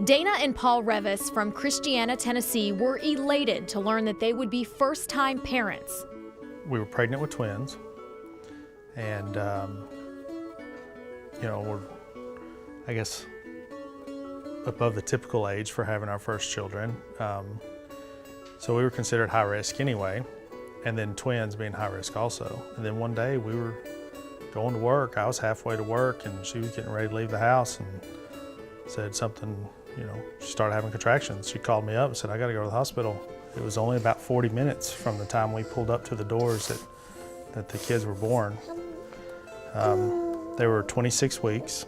Dana and Paul Reavis from Christiana, Tennessee were elated to learn that they would be first-time parents. We were pregnant with twins, and we're, I guess, above the typical age for having our first children. So we were considered high risk anyway, and then twins being high risk also. And then one day we were going to work. I was halfway to work and she was getting ready to leave the house and said something, she started having contractions. She called me up and said, I gotta go to the hospital. It was only about 40 minutes from the time we pulled up to the doors that the kids were born. They were 26 weeks.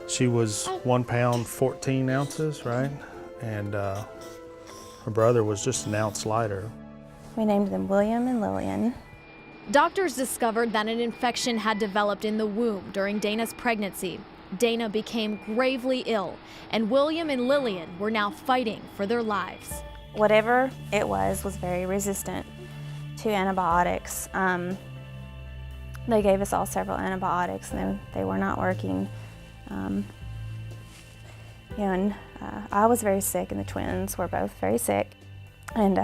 She was 1 pound, 14 ounces, right? And her brother was just an ounce lighter. We named them William and Lillian. Doctors discovered that an infection had developed in the womb during Dana's pregnancy. Dana became gravely ill, and William and Lillian were now fighting for their lives. Whatever it was very resistant to antibiotics. They gave us all several antibiotics and they were not working. I was very sick and the twins were both very sick. And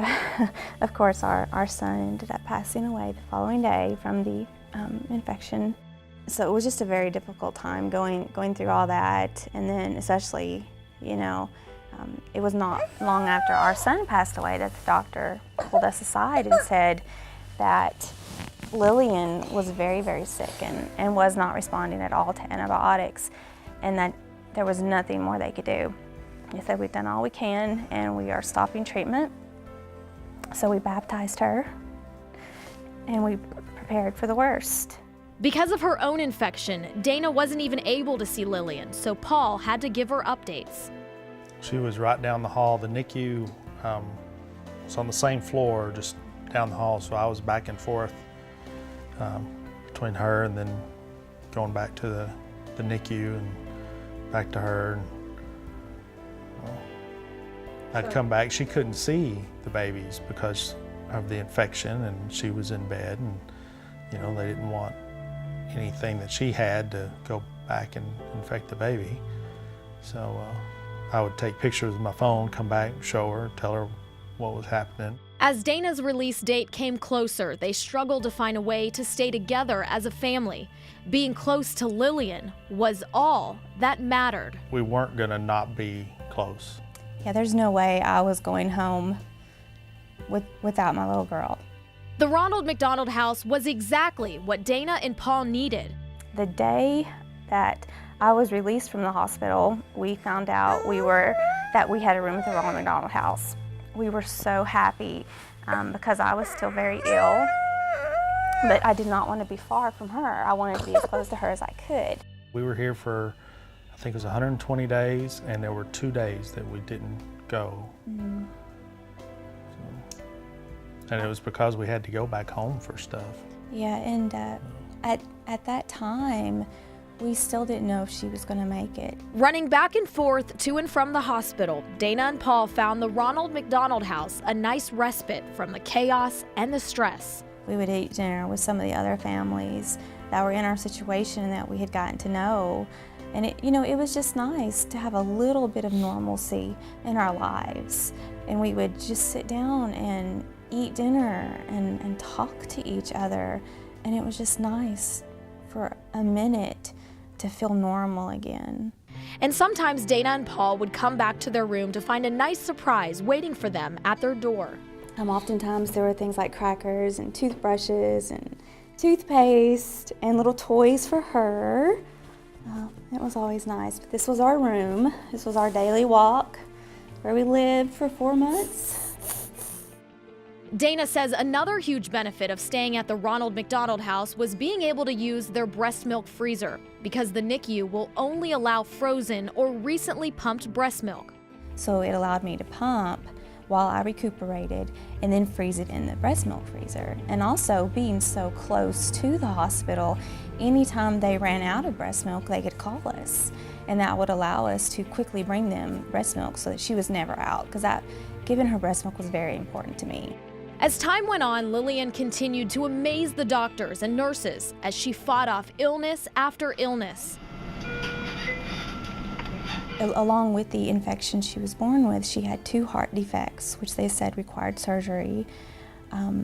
of course our son ended up passing away the following day from the infection. So it was just a very difficult time going through all that. And then especially, it was not long after our son passed away that the doctor pulled us aside and said that Lillian was very, very sick and was not responding at all to antibiotics, and that there was nothing more they could do. They said, we've done all we can and we are stopping treatment. So we baptized her and we prepared for the worst. Because of her own infection, Dana wasn't even able to see Lillian, so Paul had to give her updates. She was right down the hall. The NICU was on the same floor, just down the hall, so I was back and forth between her and then going back to the NICU and back to her. And, I'd come back. She couldn't see the babies because of the infection, and she was in bed, and they didn't want anything that she had to go back and infect the baby. So I would take pictures with my phone, come back, show her, tell her what was happening. As Dana's release date came closer, they struggled to find a way to stay together as a family. Being close to Lillian was all that mattered. We weren't gonna not be close. Yeah, there's no way I was going home without my little girl. The Ronald McDonald house was exactly what Dana and Paul needed. The day that I was released from the hospital, we found out that we had a room at the Ronald McDonald house. We were so happy because I was still very ill, but I did not want to be far from her. I wanted to be as close to her as I could. We were here for, I think it was 120 days, and there were 2 days that we didn't go. Mm-hmm. And it was because we had to go back home for stuff. Yeah, and at that time, we still didn't know if she was going to make it. Running back and forth to and from the hospital, Dana and Paul found the Ronald McDonald house a nice respite from the chaos and the stress. We would eat dinner with some of the other families that were in our situation that we had gotten to know. And it was just nice to have a little bit of normalcy in our lives. And we would just sit down and eat dinner and talk to each other. And it was just nice for a minute to feel normal again. And sometimes Dana and Paul would come back to their room to find a nice surprise waiting for them at their door. Oftentimes there were things like crackers and toothbrushes and toothpaste and little toys for her. It was always nice. But this was our room. This was our daily walk where we lived for 4 months. Dana says another huge benefit of staying at the Ronald McDonald house was being able to use their breast milk freezer, because the NICU will only allow frozen or recently pumped breast milk. So it allowed me to pump while I recuperated and then freeze it in the breast milk freezer. And also, being so close to the hospital, anytime they ran out of breast milk, they could call us. And that would allow us to quickly bring them breast milk so that she was never out, because giving her breast milk was very important to me. As time went on, Lillian continued to amaze the doctors and nurses as she fought off illness after illness. Along with the infection she was born with, she had 2 heart defects, which they said required surgery,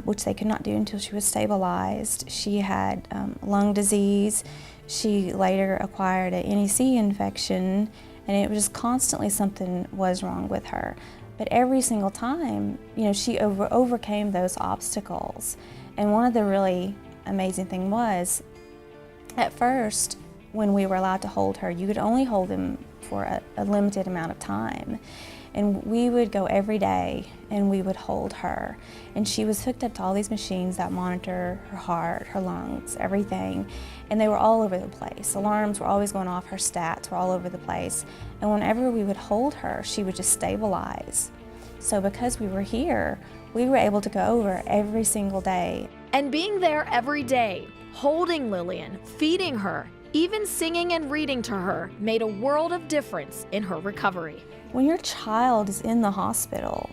which they could not do until she was stabilized. She had lung disease. She later acquired an NEC infection, and it was just constantly something was wrong with her. But every single time, she overcame those obstacles. And one of the really amazing things was, at first, when we were allowed to hold her, you could only hold them for a limited amount of time. And we would go every day and we would hold her. And she was hooked up to all these machines that monitor her heart, her lungs, everything. And they were all over the place. Alarms were always going off, her stats were all over the place. And whenever we would hold her, she would just stabilize. So because we were here, we were able to go over every single day. And being there every day, holding Lillian, feeding her, even singing and reading to her made a world of difference in her recovery. When your child is in the hospital,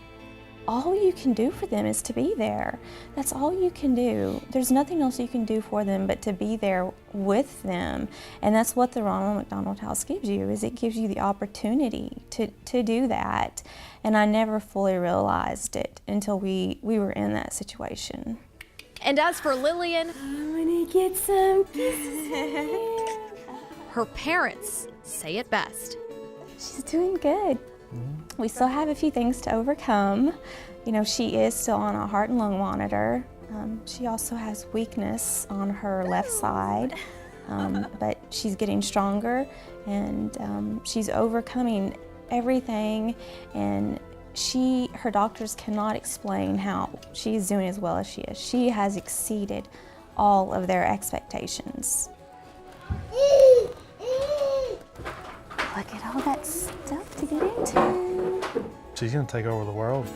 all you can do for them is to be there. That's all you can do. There's nothing else you can do for them but to be there with them. And that's what the Ronald McDonald House gives you, is it gives you the opportunity to do that. And I never fully realized it until we were in that situation. And as for Lillian, I'm gonna get some kisses. her parents say it best. She's doing good. We still have a few things to overcome. She is still on a heart and lung monitor. She also has weakness on her left side, but she's getting stronger, and she's overcoming everything. And her doctors cannot explain how she's doing as well as she is. She has exceeded all of their expectations. Look at all that stuff to get into. She's gonna take over the world.